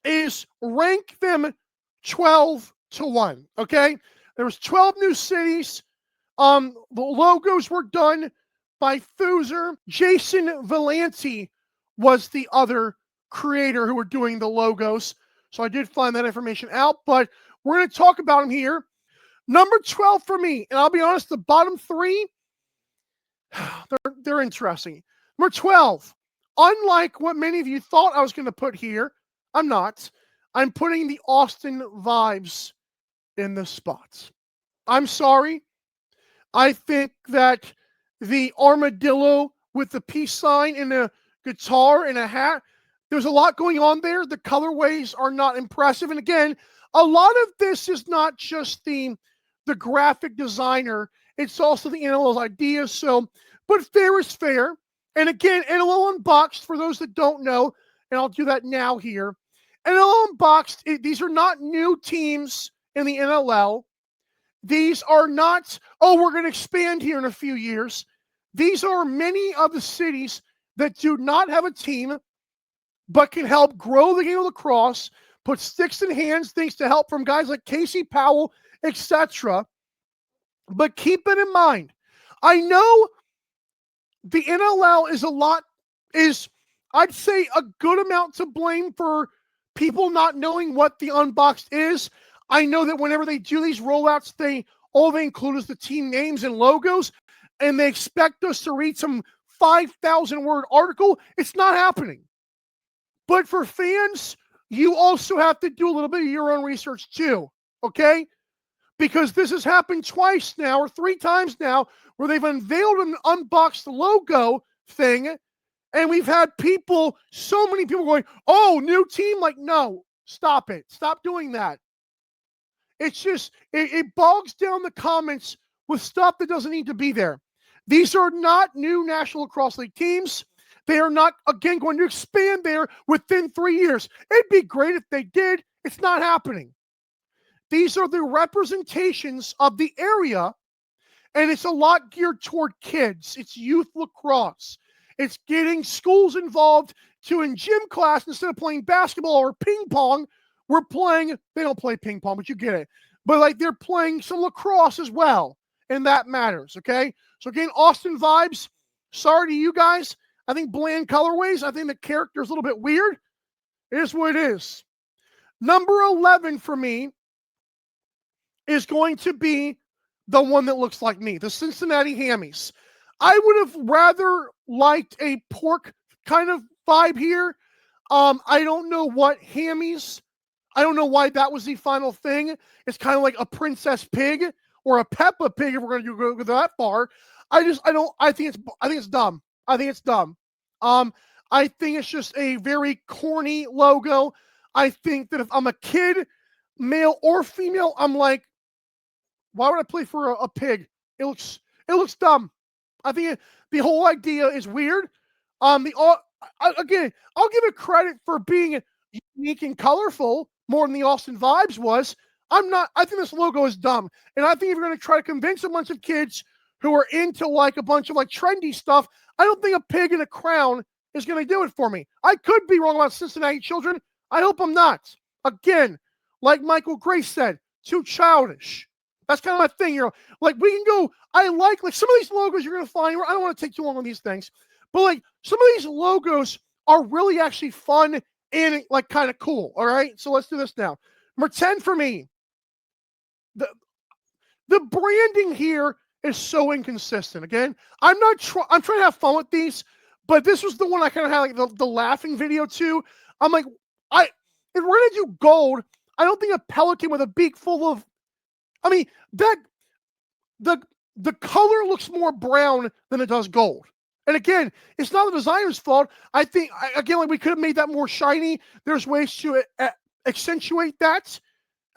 is rank them 12-1, okay? There was 12 new cities. The logos were done by thru. Jason Valanti was the other creator who were doing the logos. So I did find that information out, but we're going to talk about him here. Number 12 for me, and I'll be honest, the bottom three, they're interesting. Number 12, unlike what many of you thought I was going to put here, I'm not. I'm putting the Austin Vibes in the spots. I'm sorry. I think that the armadillo with the peace sign and a guitar and a hat, there's a lot going on there. The colorways are not impressive. And again, a lot of this is not just the graphic designer. It's also the NLL's idea. So, but fair is fair. And again, NLL UnBOXed, for those that don't know, and I'll do that now here. NLL UnBOXed, these are not new teams in the NLL. These are not, oh, we're going to expand here in a few years. These are many of the cities that do not have a team, but can help grow the game of lacrosse, put sticks in hands, things to help from guys like Casey Powell, etc. But keep it in mind, I know the NLL is I'd say a good amount to blame for people not knowing what the UnBOXed is. I know that whenever they do these rollouts, all they include is the team names and logos, and they expect us to read some 5,000-word article. It's not happening. But for fans, you also have to do a little bit of your own research too, okay? Because this has happened twice now, or 3 times now, where they've unveiled an UnBOXed logo thing, and we've had so many people going, oh, new team? Like, no, stop it. Stop doing that. It's just, it bogs down the comments with stuff that doesn't need to be there. These are not new National Lacrosse League teams. They are not, again, going to expand there within 3 years. It'd be great if they did. It's not happening. These are the representations of the area, and it's a lot geared toward kids. It's youth lacrosse. It's getting schools involved in gym class, instead of playing basketball or ping pong, they don't play ping pong, but you get it. But like they're playing some lacrosse as well, and that matters, okay? So again, Austin Vibes, sorry to you guys. I think bland colorways. I think the character is a little bit weird. It is what it is. Number 11 for me is going to be the one that looks like me, the Cincinnati Hammies. I would have rather liked a pork kind of vibe here. I don't know what Hammies. I don't know why that was the final thing. It's kind of like a Princess Pig or a Peppa Pig if we're going to go that far. I think it's dumb. I think it's dumb. I think it's just a very corny logo. I think that if I'm a kid, male or female, I'm like, why would I play for a pig? It looks dumb. I think the whole idea is weird. Again, I'll give it credit for being unique and colorful more than the Austin Vibes was. I think this logo is dumb. And I think if you're going to try to convince a bunch of kids who are into like a bunch of like trendy stuff, I don't think a pig in a crown is going to do it for me. I could be wrong about Cincinnati children. I hope I'm not. Again, like Michael Grace said, too childish. That's kind of my thing. Like we can go, I like some of these logos you're going to find, I don't want to take too long on these things, but like some of these logos are really actually fun and like kind of cool. All right. So let's do this now. Number 10 for me. The branding here is so inconsistent. Again, I'm trying to have fun with these, but this was the one I kind of had like the laughing video too. I'm like, if we're going to do gold, I don't think a pelican with a beak full of, the color looks more brown than it does gold. And again, it's not the designer's fault. I think, again, we could have made that more shiny. There's ways to accentuate that.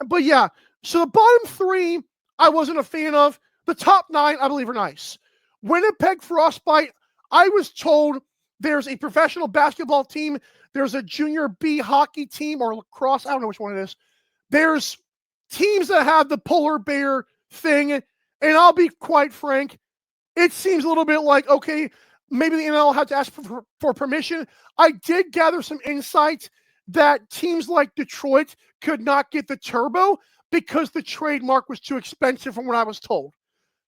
But yeah, so the bottom 3, I wasn't a fan of. The top 9, I believe, are nice. Winnipeg Frostbite, I was told there's a professional basketball team. There's a junior B hockey team or lacrosse. I don't know which one it is. There's teams that have the polar bear thing. And I'll be quite frank, it seems a little bit like, okay, maybe the NL had to ask for permission. I did gather some insight that teams like Detroit could not get the turbo because the trademark was too expensive from what I was told.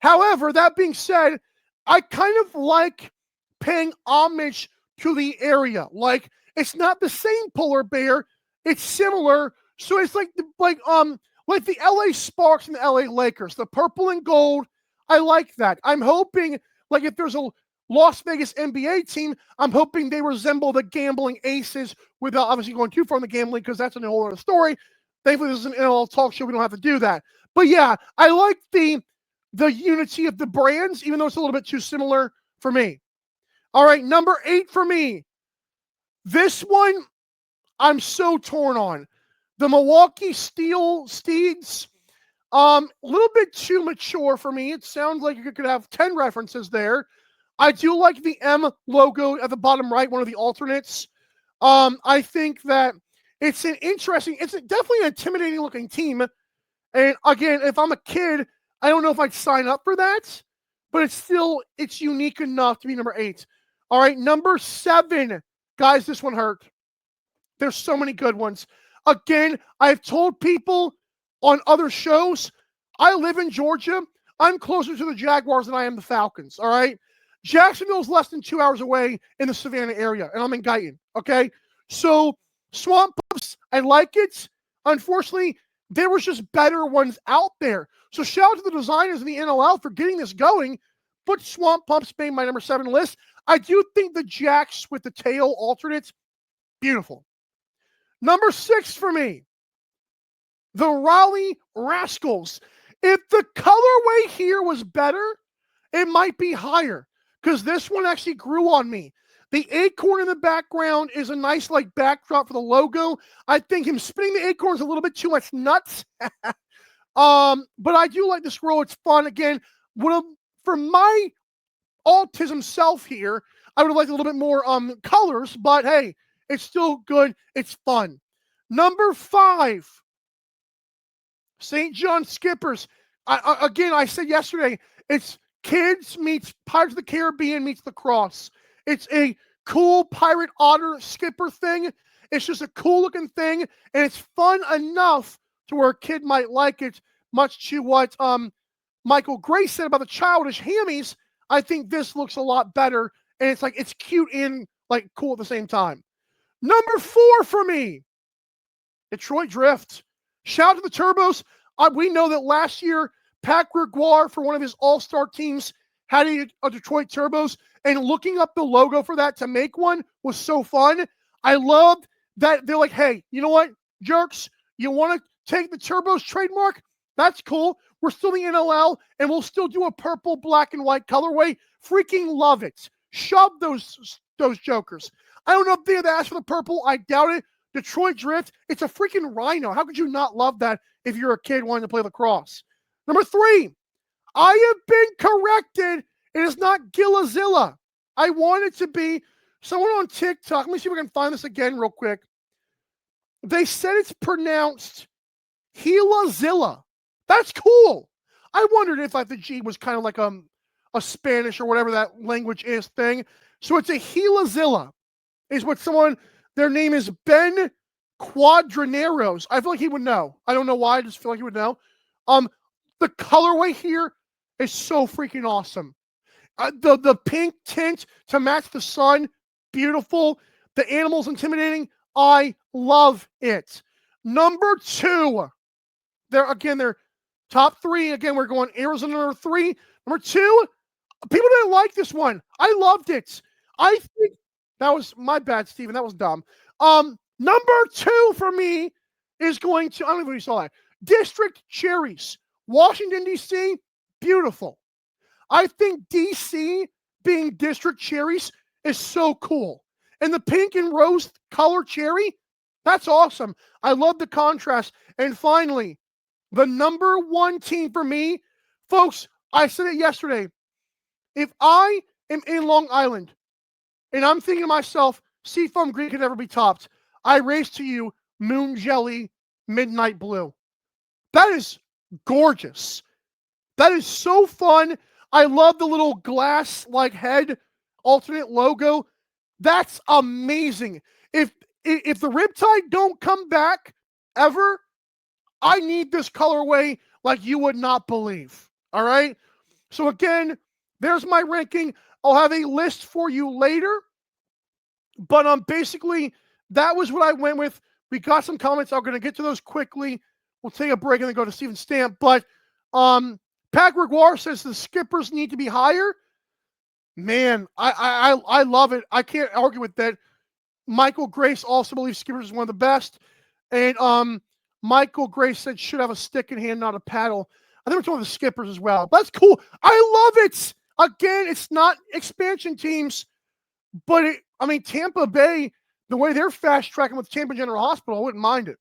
However, that being said, I kind of like paying homage to the area. Like, it's not the same polar bear, it's similar. So it's like the LA Sparks and the LA Lakers, the purple and gold. I like that. I'm hoping, like, if there's a Las Vegas NBA team, I'm hoping they resemble the gambling aces without obviously going too far in the gambling, because that's a whole other story. Thankfully, this is an NLL talk show. We don't have to do that. But yeah, I like the unity of the brands, even though it's a little bit too similar for me. All right, number 8 for me. This one, I'm so torn on. The Milwaukee Steel Steeds, a little bit too mature for me. It sounds like you could have 10 references there. I do like the M logo at the bottom right, one of the alternates. I think that it's definitely an intimidating looking team. And again, if I'm a kid, I don't know if I'd sign up for that, but it's unique enough to be number 8. All right, number 7. Guys, this one hurt. There's so many good ones. Again, I've told people on other shows, I live in Georgia. I'm closer to the Jaguars than I am the Falcons, all right? Jacksonville's less than 2 hours away in the Savannah area, and I'm in Guyton, okay? So, Swamp Pups, I like it. Unfortunately, there was just better ones out there. So shout out to the designers in the NLL for getting this going, but Swamp Pups made my number 7 list. I do think the Jacks with the tail alternates, beautiful. Number 6 for me, the Raleigh Rascals. If the colorway here was better, it might be higher, because this one actually grew on me. The acorn in the background is a nice like backdrop for the logo. I think him spinning the acorn is a little bit too much nuts. But I do like the scroll. It's fun. Again, for my autism self here, I would have liked a little bit more colors, but hey, it's still good. It's fun. Number 5, St. John Skippers. I said yesterday, it's kids meets Pirates of the Caribbean meets lacrosse. It's a cool pirate otter skipper thing. It's just a cool looking thing, and it's fun enough to where a kid might like it, much to what Michael Grace said about the childish hammies. I think this looks a lot better, and it's cute and like cool at the same time. Number 4 for me, Detroit Drift. Shout out to the Turbos. We know that last year, Pat Gregoire, for one of his all-star teams, had a Detroit Turbos, and looking up the logo for that to make one was so fun. I loved that they're like, hey, you know what, jerks, you want to take the Turbos trademark? That's cool. We're still the NLL, and we'll still do a purple, black, and white colorway. Freaking love it. Shove those jokers. I don't know if they had asked for the purple. I doubt it. Detroit Drift, it's a freaking rhino. How could you not love that if you're a kid wanting to play lacrosse? Number 3, I have been corrected. It is not Gillazilla. I want it to be someone on TikTok. Let me see if we can find this again real quick. They said it's pronounced Gilazilla. That's cool. I wondered if the G was kind of like a Spanish or whatever that language is thing. So it's a Gilazilla. Is what their name is Ben Quadraneros. I feel like he would know. I don't know why. I just feel like he would know. The colorway here is so freaking awesome. The pink tint to match the sun, beautiful. The animal's intimidating. I love it. Number 2, they're top 3. Again, we're going Arizona number 3. Number 2, people didn't like this one. I loved it. I think that was my bad, Steven. That was dumb. Number 2 for me is going to, I don't know if you saw that, District Cherries. Washington, D.C., beautiful. I think D.C. being District Cherries is so cool. And the pink and rose color cherry, that's awesome. I love the contrast. And finally, the number 1 team for me, folks, I said it yesterday. If I am in Long Island and I'm thinking to myself, Seafoam Green could never be topped, I raise to you Moon Jelly Midnight Blue. That is gorgeous. That is so fun. I love the little glass like head alternate logo. That's amazing. If if the Riptide don't come back ever, I need this colorway like you would not believe. All right. So again, there's my ranking. I'll have a list for you later. But basically, that was what I went with. We got some comments. I'm going to get to those quickly. We'll take a break and then go to Steven Stamp. But Pat Gregoire says the skippers need to be higher. Man, I love it. I can't argue with that. Michael Grace also believes skippers is one of the best. And Michael Grace said should have a stick in hand, not a paddle. I think we're talking the skippers as well. That's cool. I love it. Again, it's not expansion teams, but Tampa Bay, the way they're fast tracking with Tampa General Hospital, I wouldn't mind it.